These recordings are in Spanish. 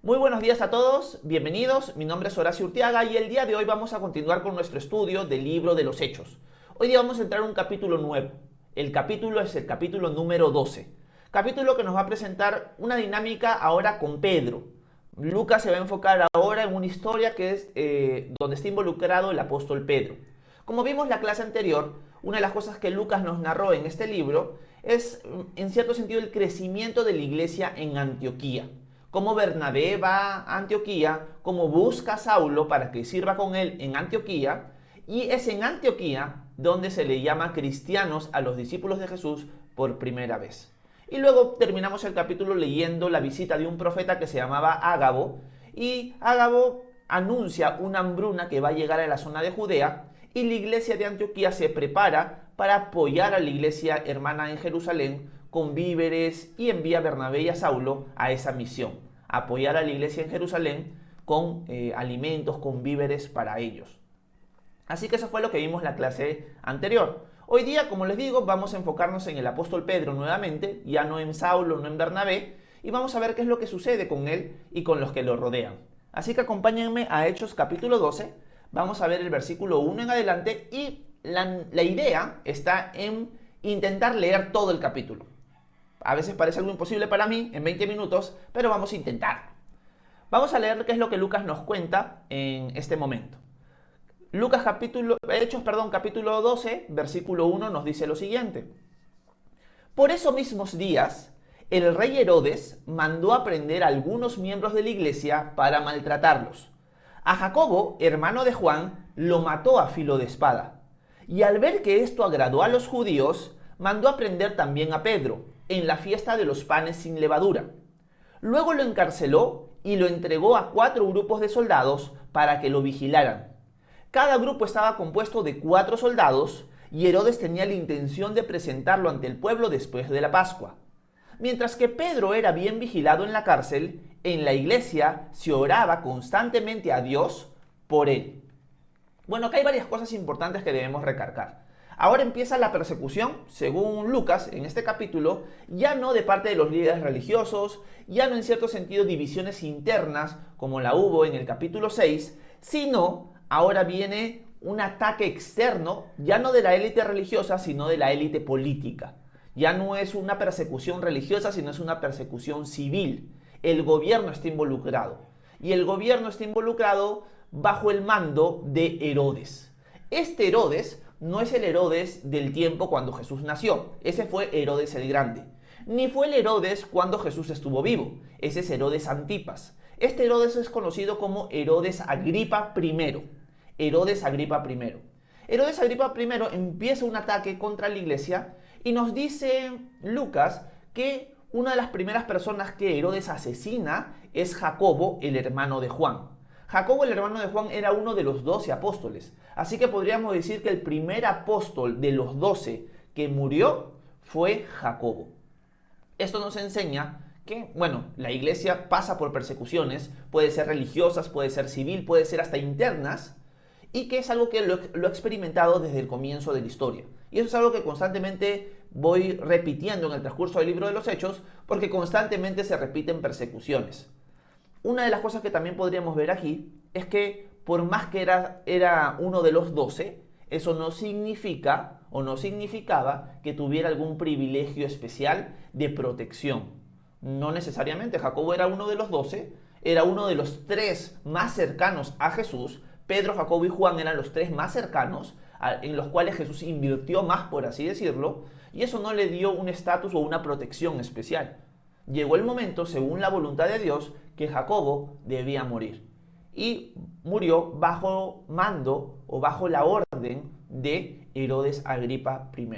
Muy buenos días a todos, bienvenidos, mi nombre es Horacio Urteaga y el día de hoy vamos a continuar con nuestro estudio del libro de los Hechos. Hoy día vamos a entrar a un capítulo nuevo, el capítulo es el capítulo número 12, capítulo que nos va a presentar una dinámica ahora con Pedro. Lucas se va a enfocar ahora en una historia que es donde está involucrado el apóstol Pedro. Como vimos en la clase anterior, una de las cosas que Lucas nos narró en este libro es en cierto sentido el crecimiento de la iglesia en Antioquía. Cómo Bernabé va a Antioquía, cómo busca a Saulo para que sirva con él en Antioquía, y es en Antioquía donde se le llama cristianos a los discípulos de Jesús por primera vez. Y luego terminamos el capítulo leyendo la visita de un profeta que se llamaba Ágabo, y Ágabo anuncia una hambruna que va a llegar a la zona de Judea, y la iglesia de Antioquía se prepara para apoyar a la iglesia hermana en Jerusalén con víveres y envía a Bernabé y a Saulo a esa misión, apoyar a la iglesia en Jerusalén con alimentos, con víveres para ellos. Así que eso fue lo que vimos en la clase anterior. Hoy día, como les digo, vamos a enfocarnos en el apóstol Pedro nuevamente, ya no en Saulo, no en Bernabé, y vamos a ver qué es lo que sucede con él y con los que lo rodean. Así que acompáñenme a Hechos capítulo 12, vamos a ver el versículo 1 en adelante y la idea está en intentar leer todo el capítulo. A veces parece algo imposible para mí en 20 minutos, pero vamos a intentar. Vamos a leer qué es lo que Lucas nos cuenta en este momento. Hechos capítulo 12, versículo 1 nos dice lo siguiente. Por esos mismos días, el rey Herodes mandó a prender a algunos miembros de la iglesia para maltratarlos. A Jacobo, hermano de Juan, lo mató a filo de espada. Y al ver que esto agradó a los judíos, mandó a prender también a Pedro, en la fiesta de los panes sin levadura. Luego lo encarceló y lo entregó a 4 grupos de soldados para que lo vigilaran. Cada grupo estaba compuesto de 4 soldados y Herodes tenía la intención de presentarlo ante el pueblo después de la Pascua. Mientras que Pedro era bien vigilado en la cárcel, en la iglesia se oraba constantemente a Dios por él. Bueno, acá hay varias cosas importantes que debemos recargar. Ahora empieza la persecución, según Lucas, en este capítulo, ya no de parte de los líderes religiosos, ya no en cierto sentido divisiones internas, como la hubo en el capítulo 6, sino ahora viene un ataque externo, ya no de la élite religiosa, sino de la élite política. Ya no es una persecución religiosa, sino es una persecución civil. El gobierno está involucrado. Y el gobierno está involucrado bajo el mando de Herodes. Este Herodes no es el Herodes del tiempo cuando Jesús nació. Ese fue Herodes el Grande. Ni fue el Herodes cuando Jesús estuvo vivo. Ese es Herodes Antipas. Este Herodes es conocido como Herodes Agripa I. Herodes Agripa I. Herodes Agripa I empieza un ataque contra la iglesia y nos dice Lucas que una de las primeras personas que Herodes asesina es Jacobo, el hermano de Juan. Jacobo, el hermano de Juan, era uno de los 12 apóstoles. Así que podríamos decir que el primer apóstol de los 12 que murió fue Jacobo. Esto nos enseña que, bueno, la iglesia pasa por persecuciones, puede ser religiosas, puede ser civil, puede ser hasta internas, y que es algo que lo he experimentado desde el comienzo de la historia. Y eso es algo que constantemente voy repitiendo en el transcurso del libro de los Hechos, porque constantemente se repiten persecuciones. Una de las cosas que también podríamos ver aquí es que por más que era uno de los 12, eso no significa o no significaba que tuviera algún privilegio especial de protección. No necesariamente. Jacobo era uno de los 12, era uno de los 3 más cercanos a Jesús. Pedro, Jacobo y Juan eran los 3 más cercanos, en los cuales Jesús invirtió más, por así decirlo, y eso no le dio un estatus o una protección especial. Llegó el momento, según la voluntad de Dios, que Jacobo debía morir. Y murió bajo mando o bajo la orden de Herodes Agripa I.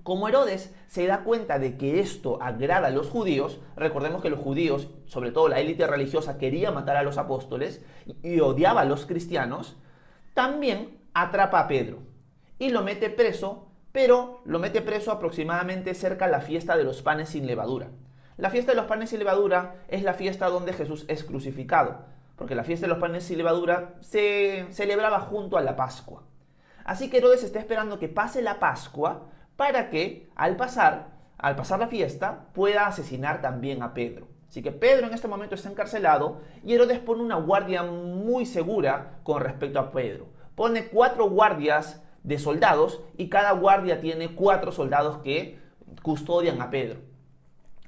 Como Herodes se da cuenta de que esto agrada a los judíos, recordemos que los judíos, sobre todo la élite religiosa, quería matar a los apóstoles y odiaba a los cristianos, también atrapa a Pedro y lo mete preso, pero lo mete preso aproximadamente cerca de la fiesta de los panes sin levadura. La fiesta de los panes sin levadura es la fiesta donde Jesús es crucificado, porque la fiesta de los panes sin levadura se celebraba junto a la Pascua. Así que Herodes está esperando que pase la Pascua para que al pasar la fiesta pueda asesinar también a Pedro. Así que Pedro en este momento está encarcelado y Herodes pone una guardia muy segura con respecto a Pedro. Pone 4 guardias de soldados y cada guardia tiene 4 soldados que custodian a Pedro.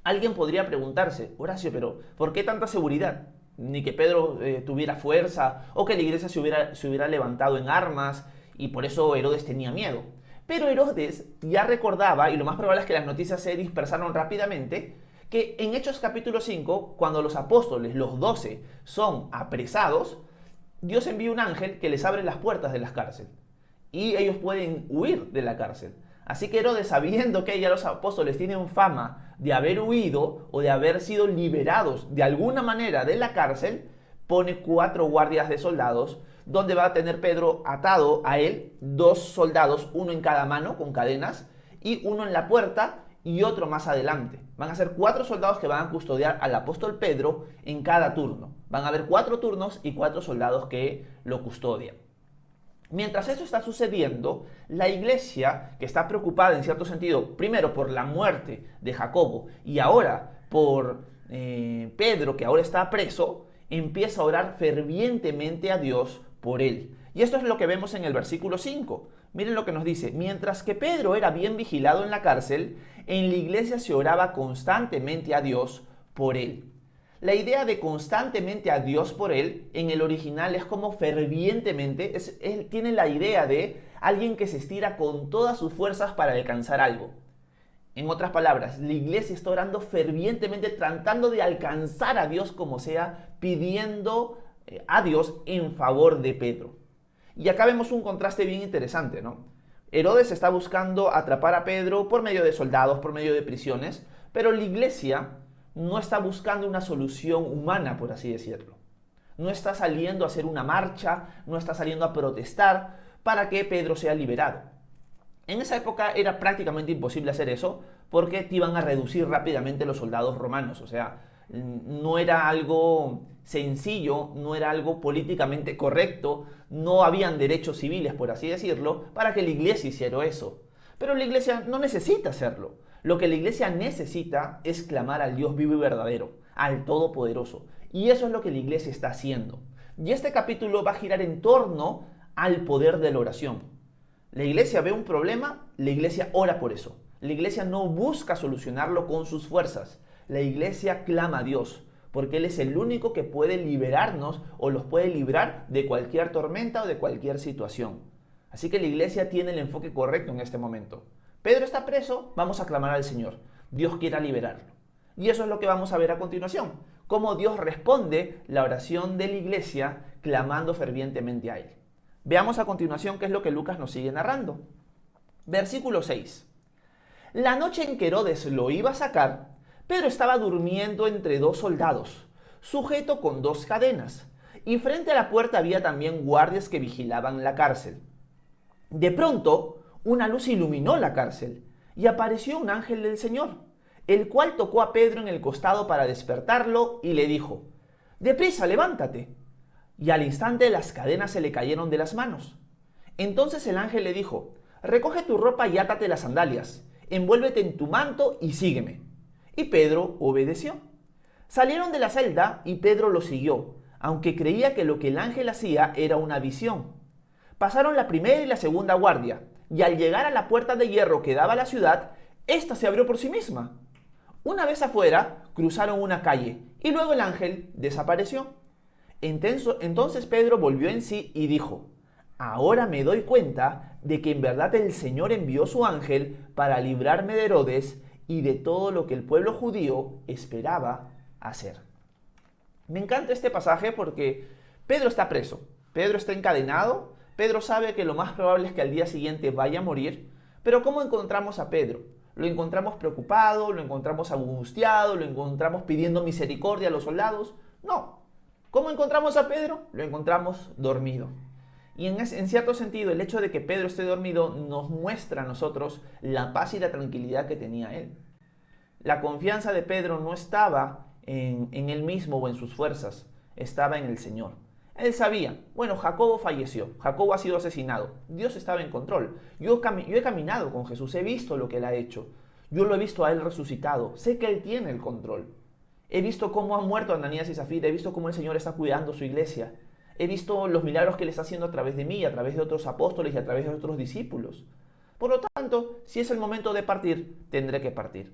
Alguien podría preguntarse, Horacio, pero ¿por qué tanta seguridad? Ni que Pedro tuviera fuerza o que la iglesia se hubiera levantado en armas y por eso Herodes tenía miedo. Pero Herodes ya recordaba, y lo más probable es que las noticias se dispersaron rápidamente, que en Hechos capítulo 5, cuando los apóstoles, los 12, son apresados, Dios envía un ángel que les abre las puertas de la cárcel y ellos pueden huir de la cárcel. Así que Herodes, sabiendo que ya los apóstoles tienen fama de haber huido o de haber sido liberados de alguna manera de la cárcel, pone 4 guardias de soldados, donde va a tener Pedro atado a él 2 soldados, uno en cada mano con cadenas y uno en la puerta y otro más adelante. Van a ser 4 soldados que van a custodiar al apóstol Pedro en cada turno. Van a haber 4 turnos y 4 soldados que lo custodian. Mientras eso está sucediendo, la iglesia, que está preocupada en cierto sentido, primero por la muerte de Jacobo y ahora por Pedro, que ahora está preso, empieza a orar fervientemente a Dios por él. Y esto es lo que vemos en el versículo 5. Miren lo que nos dice: mientras que Pedro era bien vigilado en la cárcel, en la iglesia se oraba constantemente a Dios por él. La idea de constantemente a Dios por él en el original es como fervientemente, tiene la idea de alguien que se estira con todas sus fuerzas para alcanzar algo. En otras palabras, la iglesia está orando fervientemente, tratando de alcanzar a Dios como sea, pidiendo a Dios en favor de Pedro. Y acá vemos un contraste bien interesante, ¿no? Herodes está buscando atrapar a Pedro por medio de soldados, por medio de prisiones, pero la iglesia no está buscando una solución humana, por así decirlo. No está saliendo a hacer una marcha, no está saliendo a protestar para que Pedro sea liberado. En esa época era prácticamente imposible hacer eso porque te iban a reducir rápidamente los soldados romanos. O sea, no era algo sencillo, no era algo políticamente correcto, no habían derechos civiles, por así decirlo, para que la iglesia hiciera eso. Pero la iglesia no necesita hacerlo. Lo que la iglesia necesita es clamar al Dios vivo y verdadero, al Todopoderoso. Y eso es lo que la iglesia está haciendo. Y este capítulo va a girar en torno al poder de la oración. La iglesia ve un problema, la iglesia ora por eso. La iglesia no busca solucionarlo con sus fuerzas. La iglesia clama a Dios, porque Él es el único que puede liberarnos o los puede librar de cualquier tormenta o de cualquier situación. Así que la iglesia tiene el enfoque correcto en este momento. Pedro está preso, vamos a clamar al Señor. Dios quiera liberarlo. Y eso es lo que vamos a ver a continuación. Cómo Dios responde la oración de la iglesia clamando fervientemente a Él. Veamos a continuación qué es lo que Lucas nos sigue narrando. Versículo 6. La noche en que Herodes lo iba a sacar, Pedro estaba durmiendo entre 2 soldados, sujeto con 2 cadenas, y frente a la puerta había también guardias que vigilaban la cárcel. De pronto, una luz iluminó la cárcel y apareció un ángel del Señor, el cual tocó a Pedro en el costado para despertarlo y le dijo: «Deprisa, levántate». Y al instante las cadenas se le cayeron de las manos. Entonces el ángel le dijo: «Recoge tu ropa y átate las sandalias, envuélvete en tu manto y sígueme». Y Pedro obedeció. Salieron de la celda y Pedro lo siguió, aunque creía que lo que el ángel hacía era una visión. Pasaron la primera y la segunda guardia, y al llegar a la puerta de hierro que daba a la ciudad, ésta se abrió por sí misma. Una vez afuera, cruzaron una calle, y luego el ángel desapareció. Entonces Pedro volvió en sí y dijo: «Ahora me doy cuenta de que en verdad el Señor envió su ángel para librarme de Herodes y de todo lo que el pueblo judío esperaba hacer». Me encanta este pasaje porque Pedro está preso, Pedro está encadenado, Pedro sabe que lo más probable es que al día siguiente vaya a morir, pero ¿cómo encontramos a Pedro? Lo encontramos preocupado, lo encontramos angustiado, lo encontramos pidiendo misericordia a los soldados. No. ¿Cómo encontramos a Pedro? Lo encontramos dormido. Y en cierto sentido, el hecho de que Pedro esté dormido nos muestra a nosotros la paz y la tranquilidad que tenía él. La confianza de Pedro no estaba en él mismo o en sus fuerzas, estaba en el Señor. Él sabía, bueno, Jacobo falleció, Jacobo ha sido asesinado, Dios estaba en control. Yo he caminado con Jesús, he visto lo que Él ha hecho, yo lo he visto a Él resucitado, sé que Él tiene el control. He visto cómo han muerto Ananías y Zafira, he visto cómo el Señor está cuidando su iglesia. He visto los milagros que Él está haciendo a través de mí, a través de otros apóstoles y a través de otros discípulos. Por lo tanto, si es el momento de partir, tendré que partir.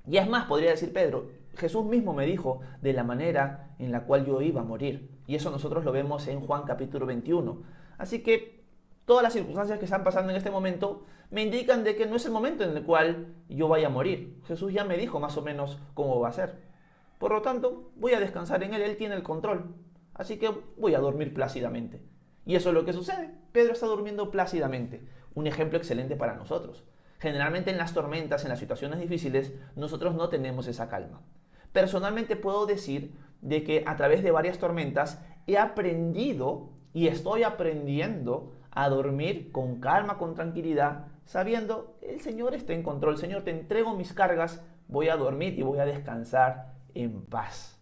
Y es más, podría decir Pedro, Jesús mismo me dijo de la manera en la cual yo iba a morir. Y eso nosotros lo vemos en Juan capítulo 21. Así que todas las circunstancias que están pasando en este momento me indican de que no es el momento en el cual yo vaya a morir. Jesús ya me dijo más o menos cómo va a ser. Por lo tanto, voy a descansar en Él, Él tiene el control. Así que voy a dormir plácidamente. Y eso es lo que sucede. Pedro está durmiendo plácidamente. Un ejemplo excelente para nosotros. Generalmente en las tormentas, en las situaciones difíciles, nosotros no tenemos esa calma. Personalmente puedo decir de que a través de varias tormentas he aprendido y estoy aprendiendo a dormir con calma, con tranquilidad, sabiendo el Señor está en control. Señor, te entrego mis cargas, voy a dormir y voy a descansar en paz.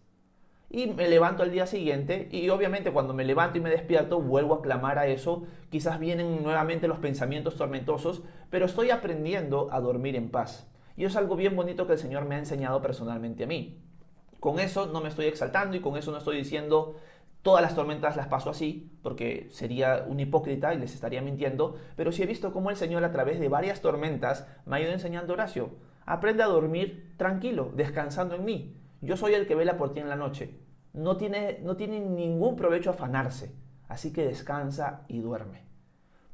Y me levanto al día siguiente y obviamente cuando me levanto y me despierto vuelvo a clamar a eso. Quizás vienen nuevamente los pensamientos tormentosos, pero estoy aprendiendo a dormir en paz. Y es algo bien bonito que el Señor me ha enseñado personalmente a mí. Con eso no me estoy exaltando y con eso no estoy diciendo todas las tormentas las paso así, porque sería un hipócrita y les estaría mintiendo, pero sí he visto cómo el Señor a través de varias tormentas me ha ido enseñando, Horacio, aprende a dormir tranquilo, descansando en mí. Yo soy el que vela por ti en la noche. No tiene ningún provecho afanarse, así que descansa y duerme.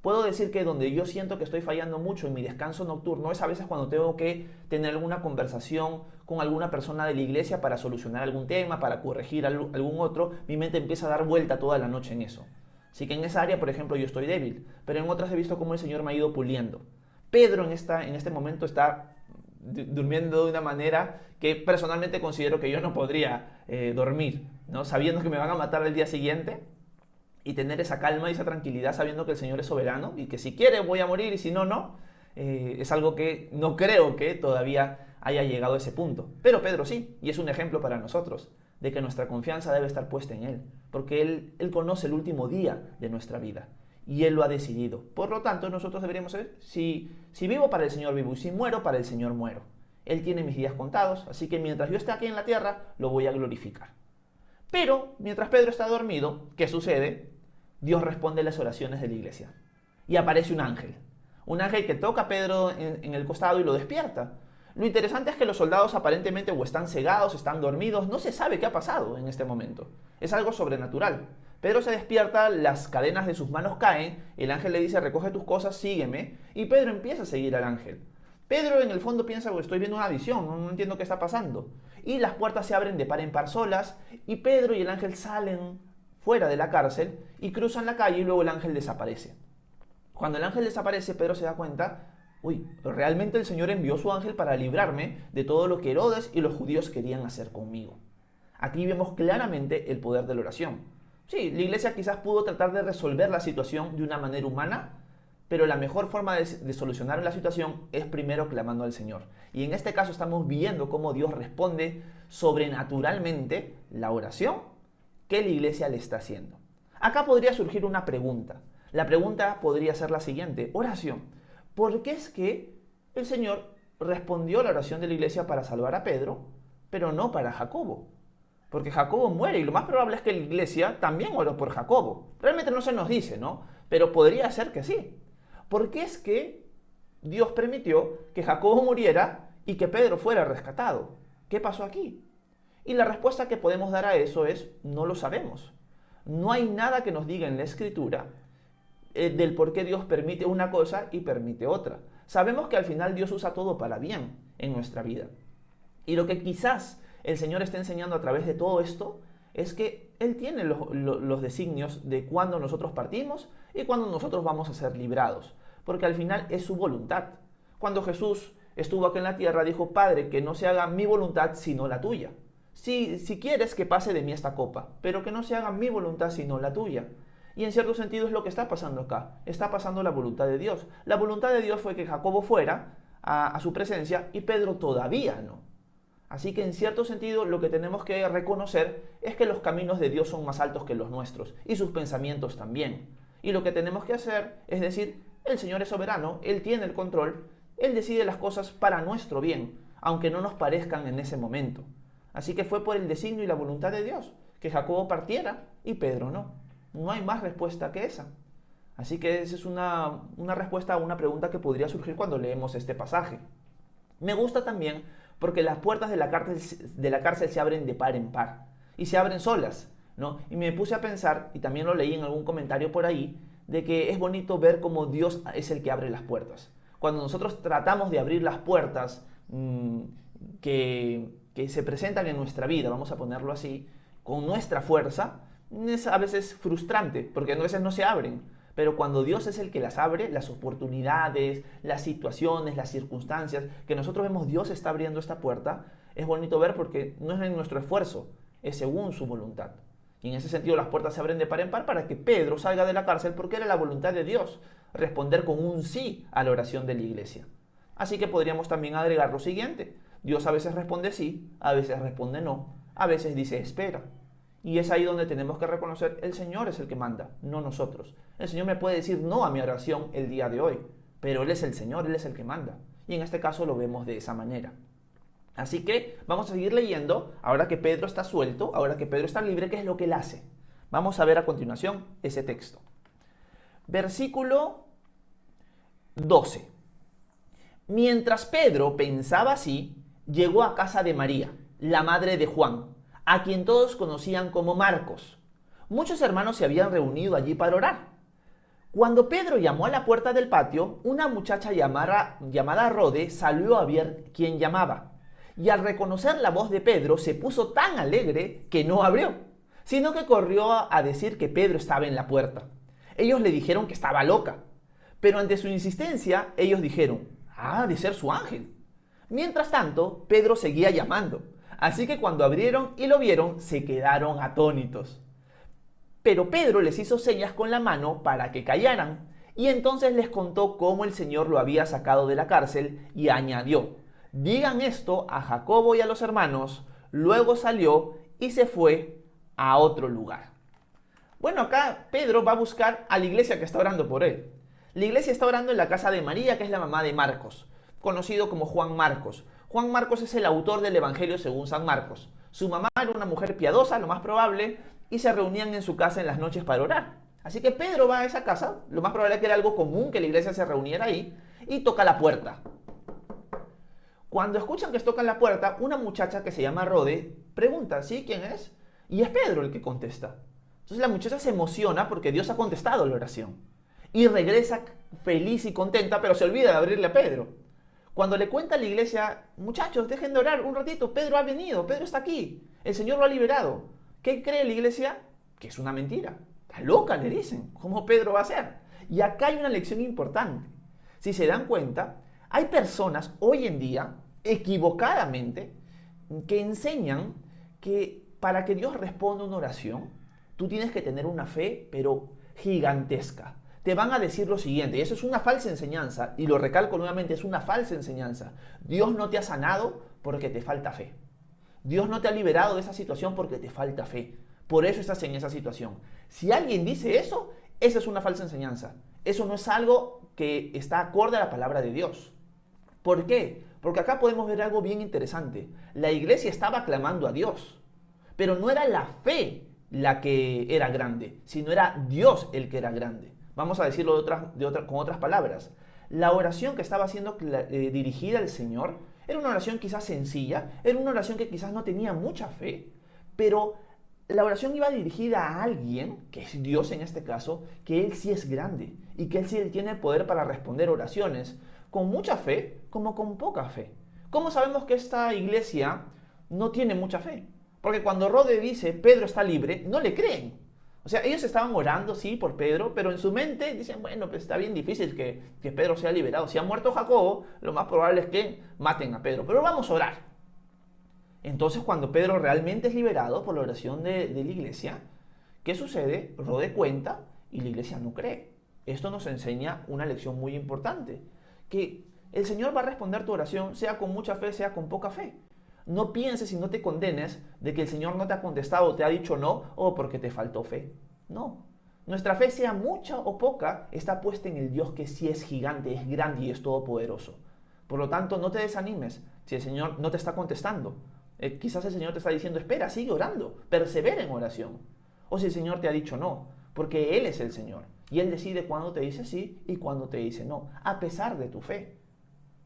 Puedo decir que donde yo siento que estoy fallando mucho en mi descanso nocturno es a veces cuando tengo que tener alguna conversación con alguna persona de la iglesia para solucionar algún tema, para corregir algún otro, mi mente empieza a dar vuelta toda la noche en eso. Así que en esa área, por ejemplo, yo estoy débil, pero en otras he visto cómo el Señor me ha ido puliendo. Pedro en este momento está durmiendo de una manera que personalmente considero que yo no podría dormir, ¿no? Sabiendo que me van a matar el día siguiente y tener esa calma y esa tranquilidad sabiendo que el Señor es soberano y que si quiere voy a morir y si no, no. Es algo que no creo que todavía haya llegado a ese punto. Pero Pedro sí, y es un ejemplo para nosotros de que nuestra confianza debe estar puesta en Él, porque Él conoce el último día de nuestra vida y Él lo ha decidido. Por lo tanto, nosotros deberíamos saber, si vivo para el Señor vivo y si muero para el Señor muero. Él tiene mis días contados, así que mientras yo esté aquí en la tierra, lo voy a glorificar. Pero, mientras Pedro está dormido, ¿qué sucede? Dios responde las oraciones de la iglesia. Y aparece un ángel. Un ángel que toca a Pedro en el costado y lo despierta. Lo interesante es que los soldados aparentemente o están cegados, están dormidos, no se sabe qué ha pasado en este momento. Es algo sobrenatural. Pedro se despierta, las cadenas de sus manos caen, el ángel le dice, recoge tus cosas, sígueme, y Pedro empieza a seguir al ángel. Pedro en el fondo piensa, estoy viendo una visión, no entiendo qué está pasando. Y las puertas se abren de par en par solas, y Pedro y el ángel salen fuera de la cárcel y cruzan la calle y luego el ángel desaparece. Cuando el ángel desaparece, Pedro se da cuenta, realmente el Señor envió su ángel para librarme de todo lo que Herodes y los judíos querían hacer conmigo. Aquí vemos claramente el poder de la oración. Sí, la iglesia quizás pudo tratar de resolver la situación de una manera humana, pero la mejor forma de solucionar la situación es primero clamando al Señor. Y en este caso estamos viendo cómo Dios responde sobrenaturalmente la oración que la iglesia le está haciendo. Acá podría surgir una pregunta. La pregunta podría ser la siguiente. Oración. ¿Por qué es que el Señor respondió la oración de la iglesia para salvar a Pedro, pero no para Jacobo? Porque Jacobo muere y lo más probable es que la iglesia también oró por Jacobo. Realmente no se nos dice, ¿no? Pero podría ser que sí. ¿Por qué es que Dios permitió que Jacobo muriera y que Pedro fuera rescatado? ¿Qué pasó aquí? Y la respuesta que podemos dar a eso es, no lo sabemos. No hay nada que nos diga en la Escritura del por qué Dios permite una cosa y permite otra. Sabemos que al final Dios usa todo para bien en nuestra vida. Y lo que quizás el Señor está enseñando a través de todo esto es que Él tiene los designios de cuándo nosotros partimos y cuándo nosotros vamos a ser librados. Porque al final es su voluntad. Cuando Jesús estuvo aquí en la tierra, dijo, Padre, que no se haga mi voluntad sino la tuya. Si quieres que pase de mí esta copa, pero que no se haga mi voluntad sino la tuya. Y en cierto sentido es lo que está pasando acá. Está pasando la voluntad de Dios. La voluntad de Dios fue que Jacobo fuera a su presencia y Pedro todavía no. Así que en cierto sentido lo que tenemos que reconocer es que los caminos de Dios son más altos que los nuestros y sus pensamientos también. Y lo que tenemos que hacer es decir, el Señor es soberano, Él tiene el control, Él decide las cosas para nuestro bien, aunque no nos parezcan en ese momento. Así que fue por el designio y la voluntad de Dios que Jacobo partiera y Pedro no. No hay más respuesta que esa. Así que esa es una respuesta a una pregunta que podría surgir cuando leemos este pasaje. Me gusta también porque las puertas de la cárcel se abren de par en par y se abren solas, ¿no? Y me puse a pensar, y también lo leí en algún comentario por ahí, de que es bonito ver cómo Dios es el que abre las puertas. Cuando nosotros tratamos de abrir las puertas que se presentan en nuestra vida, vamos a ponerlo así, con nuestra fuerza, es a veces frustrante, porque a veces no se abren. Pero cuando Dios es el que las abre, las oportunidades, las situaciones, las circunstancias, que nosotros vemos Dios está abriendo esta puerta, es bonito ver porque no es en nuestro esfuerzo, es según su voluntad. Y en ese sentido las puertas se abren de par en par para que Pedro salga de la cárcel porque era la voluntad de Dios responder con un sí a la oración de la iglesia. Así que podríamos también agregar lo siguiente: Dios a veces responde sí, a veces responde no, a veces dice espera. Y es ahí donde tenemos que reconocer, el Señor es el que manda, no nosotros. El Señor me puede decir no a mi oración el día de hoy, pero Él es el Señor, Él es el que manda. Y en este caso lo vemos de esa manera. Así que vamos a seguir leyendo, ahora que Pedro está suelto, ahora que Pedro está libre, ¿qué es lo que Él hace? Vamos a ver a continuación ese texto. Versículo 12. Mientras Pedro pensaba así, llegó a casa de María, la madre de Juan, a quien todos conocían como Marcos. Muchos hermanos se habían reunido allí para orar. Cuando Pedro llamó a la puerta del patio, una muchacha llamada Rode salió a ver quién llamaba. Y al reconocer la voz de Pedro, se puso tan alegre que no abrió, sino que corrió a decir que Pedro estaba en la puerta. Ellos le dijeron que estaba loca, pero ante su insistencia, ellos dijeron: ha de ser su ángel. Mientras tanto, Pedro seguía llamando. Así que cuando abrieron y lo vieron, se quedaron atónitos. Pero Pedro les hizo señas con la mano para que callaran, y entonces les contó cómo el Señor lo había sacado de la cárcel y añadió: digan esto a Jacobo y a los hermanos. Luego salió y se fue a otro lugar. Bueno, acá Pedro va a buscar a la iglesia que está orando por él. La iglesia está orando en la casa de María, que es la mamá de Marcos, conocido como Juan Marcos. Juan Marcos es el autor del Evangelio según San Marcos. Su mamá era una mujer piadosa, lo más probable, y se reunían en su casa en las noches para orar. Así que Pedro va a esa casa, lo más probable es que era algo común que la iglesia se reuniera ahí, y toca la puerta. Cuando escuchan que tocan la puerta, una muchacha que se llama Rode pregunta: ¿sí? ¿Quién es? Y es Pedro el que contesta. Entonces la muchacha se emociona porque Dios ha contestado la oración. Y regresa feliz y contenta, pero se olvida de abrirle a Pedro. Cuando le cuenta a la iglesia: muchachos, dejen de orar un ratito, Pedro ha venido, Pedro está aquí, el Señor lo ha liberado. ¿Qué cree la iglesia? Que es una mentira. Está loca, le dicen. ¿Cómo Pedro va a ser? Y acá hay una lección importante. Si se dan cuenta, hay personas hoy en día, equivocadamente, que enseñan que para que Dios responda una oración, tú tienes que tener una fe, pero gigantesca. Te van a decir lo siguiente, y eso es una falsa enseñanza, y lo recalco nuevamente, es una falsa enseñanza. Dios no te ha sanado porque te falta fe. Dios no te ha liberado de esa situación porque te falta fe. Por eso estás en esa situación. Si alguien dice eso, esa es una falsa enseñanza. Eso no es algo que está acorde a la palabra de Dios. ¿Por qué? Porque acá podemos ver algo bien interesante. La iglesia estaba clamando a Dios, pero no era la fe la que era grande, sino era Dios el que era grande. Vamos a decirlo con otras palabras. La oración que estaba siendo dirigida al Señor era una oración quizás sencilla, era una oración que quizás no tenía mucha fe, pero la oración iba dirigida a alguien, que es Dios en este caso, que Él sí es grande y que Él sí tiene poder para responder oraciones con mucha fe como con poca fe. ¿Cómo sabemos que esta iglesia no tiene mucha fe? Porque cuando Rode dice Pedro está libre, no le creen. O sea, ellos estaban orando, sí, por Pedro, pero en su mente dicen: bueno, pues está bien difícil que Pedro sea liberado. Si ha muerto Jacobo, lo más probable es que maten a Pedro, pero vamos a orar. Entonces, cuando Pedro realmente es liberado por la oración de la iglesia, ¿qué sucede? Rode cuenta y la iglesia no cree. Esto nos enseña una lección muy importante, que el Señor va a responder tu oración, sea con mucha fe, sea con poca fe. No pienses y no te condenes de que el Señor no te ha contestado, te ha dicho no, o porque te faltó fe. No. Nuestra fe, sea mucha o poca, está puesta en el Dios que sí es gigante, es grande y es todopoderoso. Por lo tanto, no te desanimes si el Señor no te está contestando. Quizás el Señor te está diciendo, espera, sigue orando, persevera en oración. O si el Señor te ha dicho no, porque Él es el Señor. Y Él decide cuándo te dice sí y cuándo te dice no, a pesar de tu fe.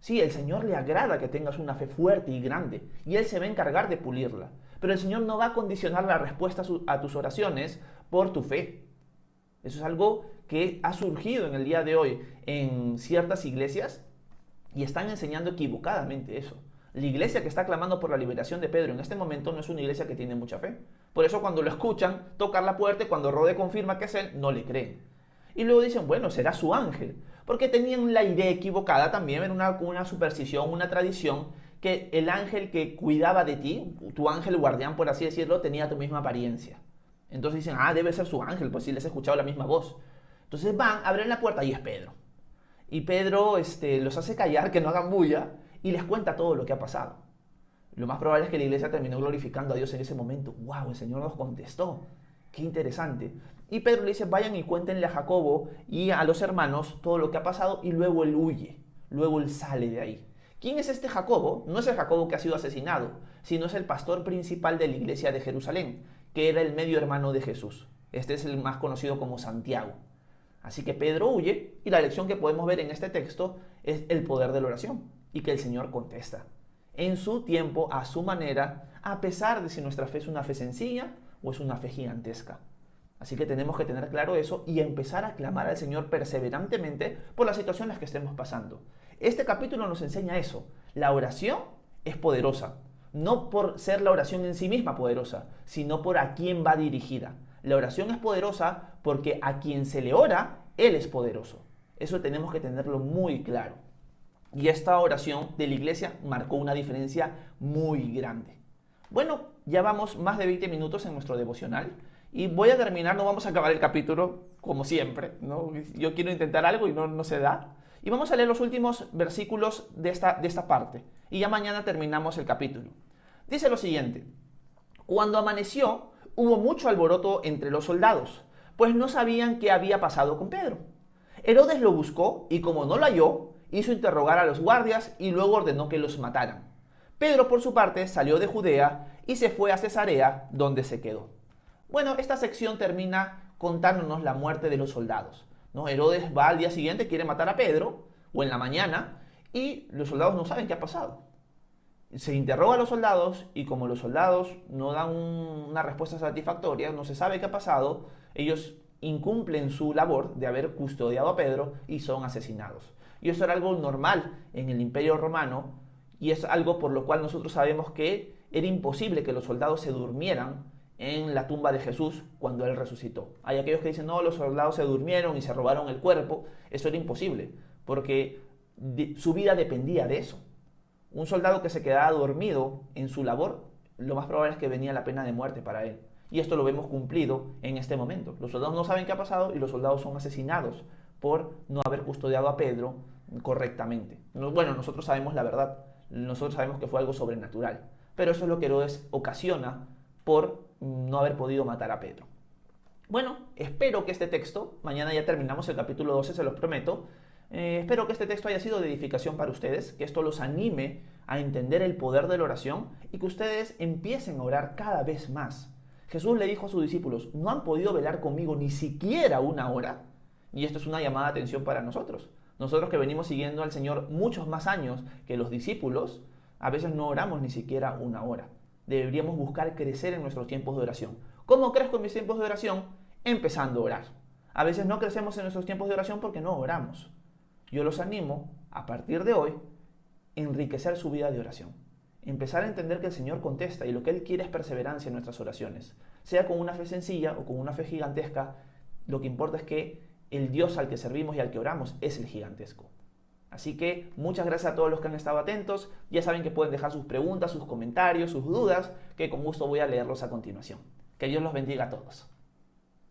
Sí, el Señor le agrada que tengas una fe fuerte y grande, y Él se va a encargar de pulirla. Pero el Señor no va a condicionar la respuesta a tus oraciones por tu fe. Eso es algo que ha surgido en el día de hoy en ciertas iglesias y están enseñando equivocadamente eso. La iglesia que está clamando por la liberación de Pedro en este momento no es una iglesia que tiene mucha fe. Por eso cuando lo escuchan tocar la puerta y cuando Rode confirma que es él, no le creen. Y luego dicen, bueno, será su ángel. Porque tenían la idea equivocada también, era una superstición, una tradición, que el ángel que cuidaba de ti, tu ángel guardián por así decirlo, tenía tu misma apariencia. Entonces dicen, debe ser su ángel, pues sí les he escuchado la misma voz. Entonces van, abren la puerta y es Pedro. Y Pedro los hace callar, que no hagan bulla, y les cuenta todo lo que ha pasado. Lo más probable es que la iglesia terminó glorificando a Dios en ese momento. ¡Wow! El Señor nos contestó. ¡Qué interesante! Y Pedro le dice, vayan y cuéntenle a Jacobo y a los hermanos todo lo que ha pasado, y luego él huye. Luego él sale de ahí. ¿Quién es este Jacobo? No es el Jacobo que ha sido asesinado, sino es el pastor principal de la iglesia de Jerusalén, que era el medio hermano de Jesús. Este es el más conocido como Santiago. Así que Pedro huye, y la lección que podemos ver en este texto es el poder de la oración, y que el Señor contesta en su tiempo, a su manera, a pesar de si nuestra fe es una fe sencilla o es una fe gigantesca. Así que tenemos que tener claro eso y empezar a clamar al Señor perseverantemente por las situaciones que estemos pasando. Este capítulo nos enseña eso. La oración es poderosa, no por ser la oración en sí misma poderosa, sino por a quién va dirigida. La oración es poderosa porque a quien se le ora, Él es poderoso. Eso tenemos que tenerlo muy claro. Y esta oración de la iglesia marcó una diferencia muy grande. Bueno, ya vamos más de 20 minutos en nuestro devocional y voy a terminar, no vamos a acabar el capítulo como siempre, ¿no? Yo quiero intentar algo y no se da. Y vamos a leer los últimos versículos de esta parte y ya mañana terminamos el capítulo. Dice lo siguiente: cuando amaneció, hubo mucho alboroto entre los soldados, pues no sabían qué había pasado con Pedro. Herodes lo buscó y como no lo halló, hizo interrogar a los guardias y luego ordenó que los mataran. Pedro, por su parte, salió de Judea y se fue a Cesarea, donde se quedó. Bueno, esta sección termina contándonos la muerte de los soldados, ¿no? Herodes va al día siguiente, quiere matar a Pedro, o en la mañana, y los soldados no saben qué ha pasado. Se interroga a los soldados y como los soldados no dan una respuesta satisfactoria, no se sabe qué ha pasado, ellos incumplen su labor de haber custodiado a Pedro y son asesinados. Y eso era algo normal en el Imperio Romano y es algo por lo cual nosotros sabemos que era imposible que los soldados se durmieran en la tumba de Jesús cuando Él resucitó. Hay aquellos que dicen, no, los soldados se durmieron y se robaron el cuerpo. Eso era imposible porque su vida dependía de eso. Un soldado que se quedaba dormido en su labor, lo más probable es que venía la pena de muerte para él. Y esto lo vemos cumplido en este momento. Los soldados no saben qué ha pasado y los soldados son asesinados por no haber custodiado a Pedro correctamente. Bueno, nosotros sabemos la verdad, nosotros sabemos que fue algo sobrenatural, pero eso es lo que Herodes ocasiona por no haber podido matar a Pedro. Bueno, espero que este texto, mañana ya terminamos el capítulo 12, se los prometo, espero que este texto haya sido de edificación para ustedes, que esto los anime a entender el poder de la oración y que ustedes empiecen a orar cada vez más. Jesús le dijo a sus discípulos, no han podido velar conmigo ni siquiera una hora. Y esto es una llamada de atención para nosotros. Nosotros que venimos siguiendo al Señor muchos más años que los discípulos, a veces no oramos ni siquiera una hora. Deberíamos buscar crecer en nuestros tiempos de oración. ¿Cómo crezco en mis tiempos de oración? Empezando a orar. A veces no crecemos en nuestros tiempos de oración porque no oramos. Yo los animo, a partir de hoy, enriquecer su vida de oración. Empezar a entender que el Señor contesta y lo que Él quiere es perseverancia en nuestras oraciones. Sea con una fe sencilla o con una fe gigantesca, lo que importa es que el Dios al que servimos y al que oramos es el gigantesco. Así que muchas gracias a todos los que han estado atentos. Ya saben que pueden dejar sus preguntas, sus comentarios, sus dudas, que con gusto voy a leerlos a continuación. Que Dios los bendiga a todos.